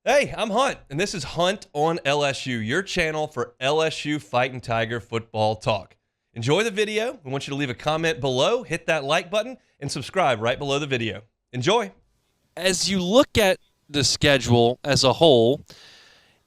Hey, I'm Hunt, and this is Hunt on LSU, your channel for LSU Fighting Tiger football talk. Enjoy the video. We want you to leave a comment below, hit that like button, and subscribe right below the video. Enjoy. As you look at the schedule as a whole,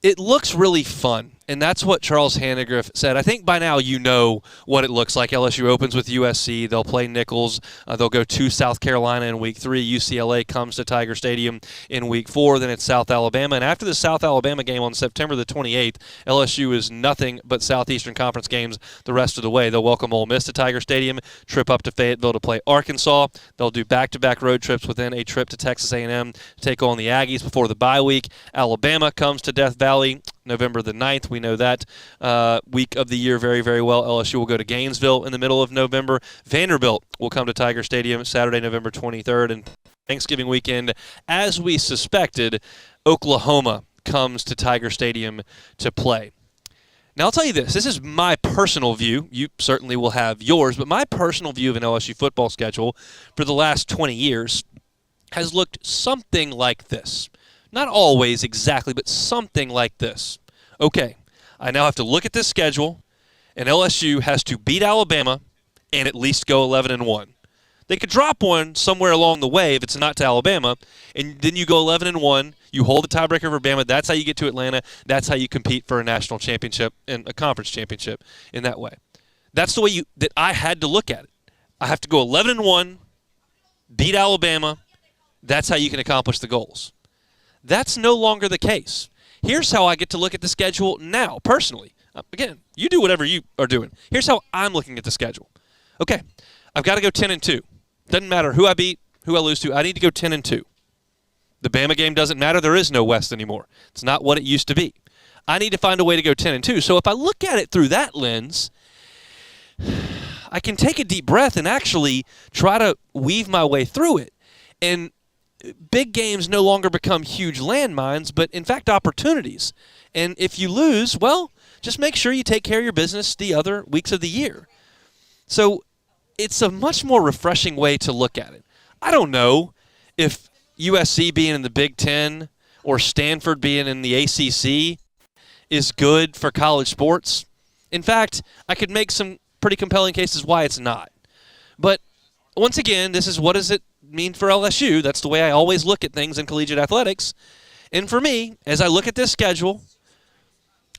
it looks really fun, and that's what Charles Hannegriff said. I think by now you know what it looks like. LSU opens with USC. They'll play Nichols. They'll go to South Carolina in Week 3. UCLA comes to Tiger Stadium in Week 4. Then it's South Alabama. And after the South Alabama game on September the 28th, LSU is nothing but Southeastern Conference games the rest of the way. They'll welcome Ole Miss to Tiger Stadium, trip up to Fayetteville to play Arkansas. They'll do back-to-back road trips within a trip to Texas A&M to take on the Aggies before the bye week. Alabama comes to Death Valley November the 9th. We know that week of the year very, very well. LSU will go to Gainesville in the middle of November. Vanderbilt will come to Tiger Stadium Saturday, November 23rd. And Thanksgiving weekend, as we suspected, Oklahoma comes to Tiger Stadium to play. Now, I'll tell you this. This is my personal view. You certainly will have yours, but my personal view of an LSU football schedule for the last 20 years has looked something like this. Not always exactly, but something like this. Okay, I now have to look at this schedule, and LSU has to beat Alabama and at least go 11-1. They could drop one somewhere along the way if it's not to Alabama, and then you go 11-1. You hold the tiebreaker for Bama. That's how you get to Atlanta. That's how you compete for a national championship and a conference championship in that way. That's the way that I had to look at it. I have to go 11-1, beat Alabama. That's how you can accomplish the goals. That's no longer the case. Here's how I get to look at the schedule now, personally. Again, you do whatever you are doing. Here's how I'm looking at the schedule. Okay, I've got to go 10-2. Doesn't matter who I beat, who I lose to. I need to go 10-2. The Bama game doesn't matter. There is no West anymore. It's not what it used to be. I need to find a way to go 10-2. So if I look at it through that lens, I can take a deep breath and actually try to weave my way through it. And big games no longer become huge landmines, but in fact opportunities. And if you lose, well, just make sure you take care of your business the other weeks of the year. So it's a much more refreshing way to look at it. I don't know if USC being in the Big Ten or Stanford being in the ACC is good for college sports. In fact, I could make some pretty compelling cases why it's not. But once again, this is what does it mean for LSU. That's the way I always look at things in collegiate athletics. And for me, as I look at this schedule,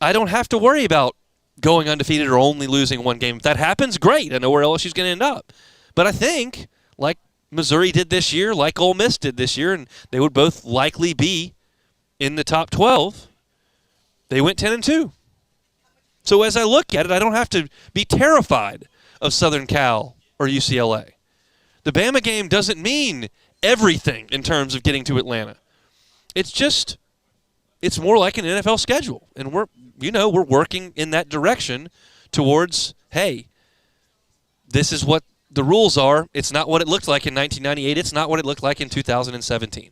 I don't have to worry about going undefeated or only losing one game. If that happens, great. I know where LSU's going to end up. But I think, like Missouri did this year, like Ole Miss did this year, and they would both likely be in the top 12, they went 10-2. So as I look at it, I don't have to be terrified of Southern Cal or UCLA. The Bama game doesn't mean everything in terms of getting to Atlanta. It's more like an NFL schedule. And we're working in that direction towards, hey, this is what the rules are. It's not what it looked like in 1998. It's not what it looked like in 2017.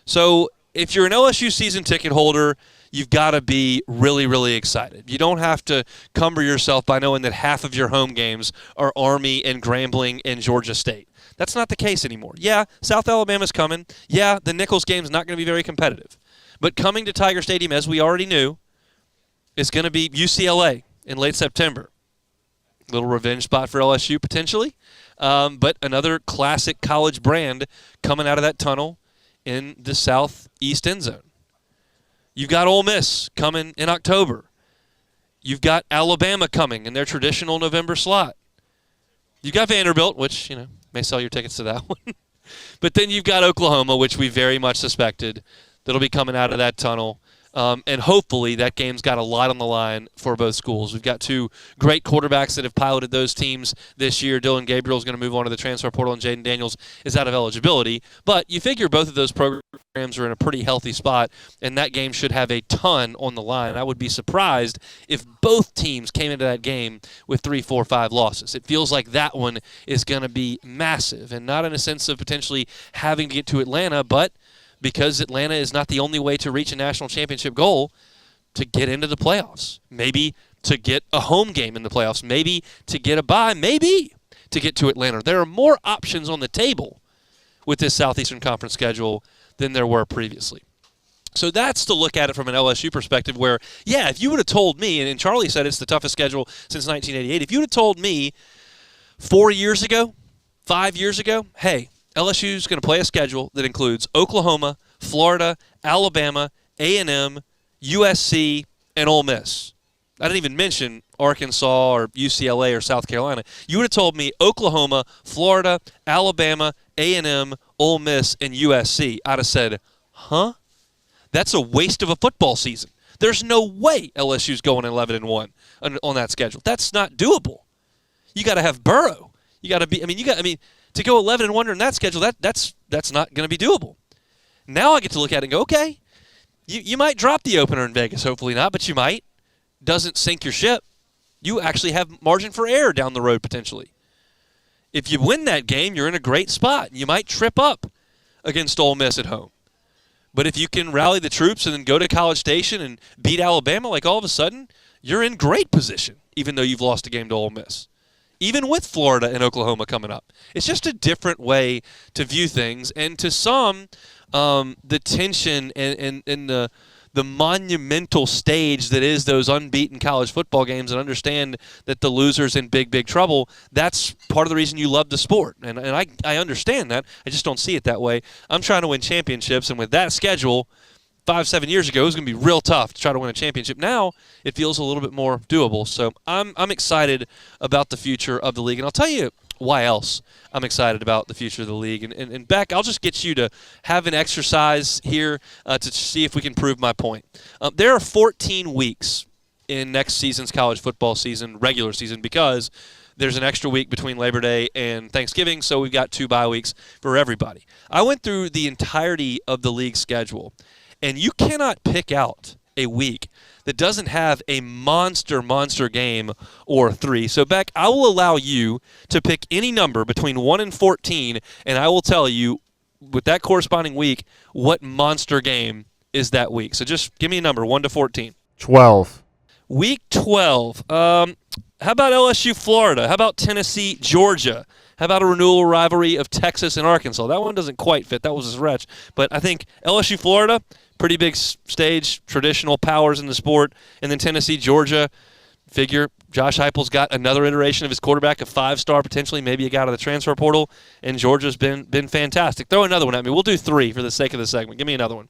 So if you're an LSU season ticket holder, you've got to be really, really excited. You don't have to cumber yourself by knowing that half of your home games are Army and Grambling and Georgia State. That's not the case anymore. Yeah, South Alabama's coming. Yeah, the Nichols game's not going to be very competitive. But coming to Tiger Stadium, as we already knew, is going to be UCLA in late September. Little revenge spot for LSU potentially. But another classic college brand coming out of that tunnel in the southeast end zone. You've got Ole Miss coming in October. You've got Alabama coming in their traditional November slot. You've got Vanderbilt, which, may sell your tickets to that one. But then you've got Oklahoma, which we very much suspected that'll be coming out of that tunnel. And hopefully that game's got a lot on the line for both schools. We've got two great quarterbacks that have piloted those teams this year. Dylan Gabriel's going to move on to the transfer portal, and Jaden Daniels is out of eligibility. But you figure both of those programs are in a pretty healthy spot, and that game should have a ton on the line. I would be surprised if both teams came into that game with 3, 4, 5 losses. It feels like that one is going to be massive, and not in a sense of potentially having to get to Atlanta, but because Atlanta is not the only way to reach a national championship goal, to get into the playoffs. Maybe to get a home game in the playoffs. Maybe to get a bye. Maybe to get to Atlanta. There are more options on the table with this Southeastern Conference schedule than there were previously. So that's to look at it from an LSU perspective where, yeah, if you would have told me, and Charlie said it's the toughest schedule since 1988, if you would have told me 4 years ago, 5 years ago, hey, LSU's going to play a schedule that includes Oklahoma, Florida, Alabama, A&M, USC, and Ole Miss. I didn't even mention Arkansas or UCLA or South Carolina. You would have told me Oklahoma, Florida, Alabama, A&M, Ole Miss, and USC. I'd have said, huh? That's a waste of a football season. There's no way LSU's going 11-1 on that schedule. That's not doable. You got to have Burrow. You got to be. To go 11-1 on that schedule, that's not going to be doable. Now I get to look at it and go, okay, you might drop the opener in Vegas. Hopefully not, but you might. Doesn't sink your ship. You actually have margin for error down the road potentially. If you win that game, you're in a great spot. You might trip up against Ole Miss at home. But if you can rally the troops and then go to College Station and beat Alabama, like all of a sudden, you're in great position, even though you've lost a game to Ole Miss. Even with Florida and Oklahoma coming up. It's just a different way to view things. And to some, the tension and the monumental stage that is those unbeaten college football games, and understand that the loser's in big, big trouble, that's part of the reason you love the sport. And I understand that. I just don't see it that way. I'm trying to win championships, and with that schedule, 5-7 years ago, it was going to be real tough to try to win a championship. Now, it feels a little bit more doable. So I'm excited about the future of the league. And I'll tell you why else I'm excited about the future of the league. And Beck, I'll just get you to have an exercise here to see if we can prove my point. There are 14 weeks in next season's college football season, regular season, because there's an extra week between Labor Day and Thanksgiving, so we've got 2 bye weeks for everybody. I went through the entirety of the league schedule, and you cannot pick out a week that doesn't have a monster game or 3. So, Beck, I will allow you to pick any number between 1 and 14, and I will tell you, with that corresponding week, what monster game is that week. So just give me a number, 1 to 14. 12. Week 12. How about LSU, Florida? How about Tennessee, Georgia? How about a renewal rivalry of Texas and Arkansas? That one doesn't quite fit. That was a stretch. But I think LSU, Florida, pretty big stage, traditional powers in the sport. And then Tennessee, Georgia, figure Josh Heupel's got another iteration of his quarterback, a 5-star potentially, maybe a guy out of the transfer portal. And Georgia's been fantastic. Throw another one at me. We'll do 3 for the sake of the segment. Give me another one.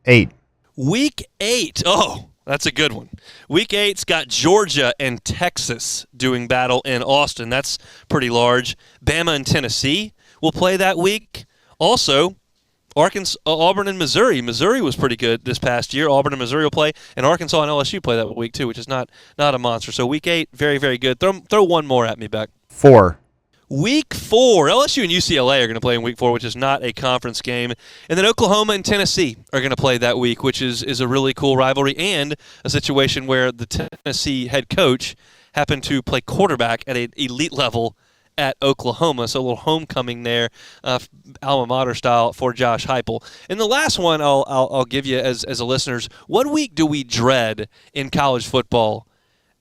8. Week 8. Oh, that's a good one. Week 8's got Georgia and Texas doing battle in Austin. That's pretty large. Bama and Tennessee will play that week. Also, Arkansas, Auburn and Missouri. Missouri was pretty good this past year. Auburn and Missouri will play, and Arkansas and LSU play that week too, which is not a monster. So Week 8, very, very good. Throw one more at me, Beck. 4. Week 4, LSU and UCLA are going to play in Week 4, which is not a conference game. And then Oklahoma and Tennessee are going to play that week, which is a really cool rivalry and a situation where the Tennessee head coach happened to play quarterback at an elite level at Oklahoma. So a little homecoming there, alma mater style for Josh Heupel. And the last one I'll give you as a listeners, what week do we dread in college football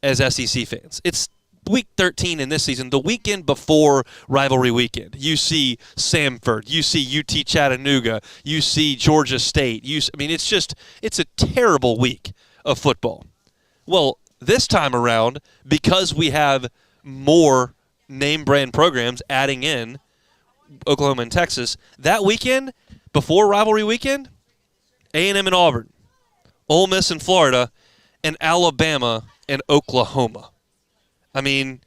as SEC fans? It's Week 13 in this season, the weekend before rivalry weekend. You see Samford, you see UT Chattanooga, you see Georgia State. It's a terrible week of football. Well, this time around, because we have more name brand programs adding in Oklahoma and Texas, that weekend before rivalry weekend, A&M and Auburn, Ole Miss and Florida, and Alabama and Oklahoma. I mean,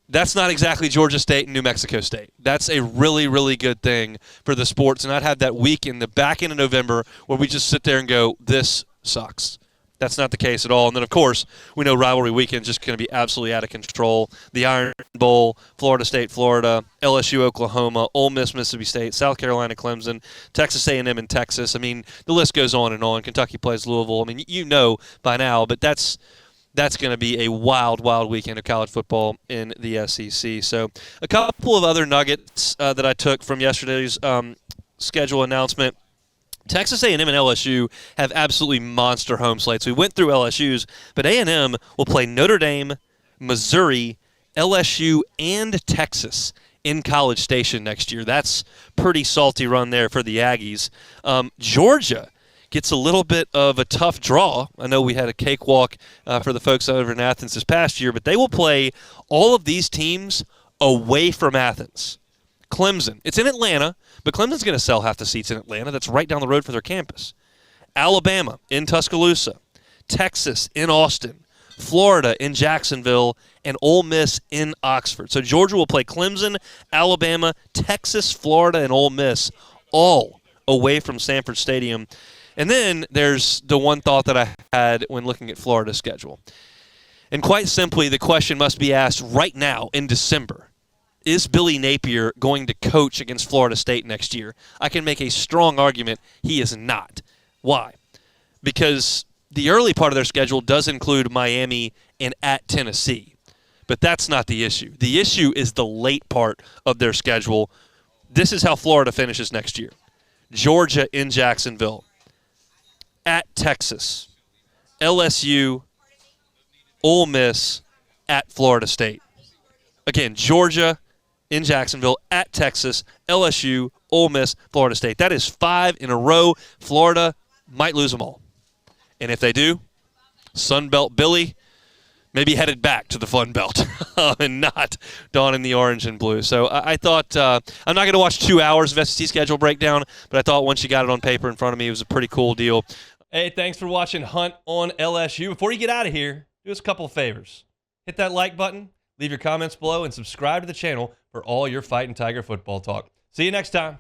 that's not exactly Georgia State and New Mexico State. That's a really, really good thing for the sports, and not have that week in the back end of November where we just sit there and go, this sucks. That's not the case at all. And then, of course, we know rivalry weekend is just going to be absolutely out of control. The Iron Bowl, Florida State, Florida, LSU, Oklahoma, Ole Miss, Mississippi State, South Carolina, Clemson, Texas A&M, and Texas. I mean, the list goes on and on. Kentucky plays Louisville. I mean, you know by now, but that's going to be a wild, wild weekend of college football in the SEC. So a couple of other nuggets that I took from yesterday's schedule announcement. Texas A&M and LSU have absolutely monster home slates. We went through LSU's, but A&M will play Notre Dame, Missouri, LSU, and Texas in College Station next year. That's pretty salty run there for the Aggies. Georgia gets a little bit of a tough draw. I know we had a cakewalk for the folks over in Athens this past year, but they will play all of these teams away from Athens. Clemson, it's in Atlanta, but Clemson's going to sell half the seats in Atlanta. That's right down the road for their campus. Alabama in Tuscaloosa, Texas in Austin, Florida in Jacksonville, and Ole Miss in Oxford. So Georgia will play Clemson, Alabama, Texas, Florida, and Ole Miss all away from Sanford Stadium. And then there's the one thought that I had when looking at Florida's schedule. And quite simply, the question must be asked right now in December. Is Billy Napier going to coach against Florida State next year? I can make a strong argument he is not. Why? Because the early part of their schedule does include Miami and at Tennessee. But that's not the issue. The issue is the late part of their schedule. This is how Florida finishes next year. Georgia in Jacksonville, at Texas, LSU, Ole Miss, at Florida State. Again, Georgia in Jacksonville, at Texas, LSU, Ole Miss, Florida State. That is 5 in a row. Florida might lose them all. And if they do, Sun Belt Billy maybe headed back to the Fun Belt and not donning the orange and blue. So I thought I'm not going to watch 2 hours of SEC schedule breakdown, but I thought once you got it on paper in front of me, it was a pretty cool deal. Hey, thanks for watching Hunt on LSU. Before you get out of here, do us a couple of favors. Hit that like button, leave your comments below, and subscribe to the channel for all your Fighting Tiger football talk. See you next time.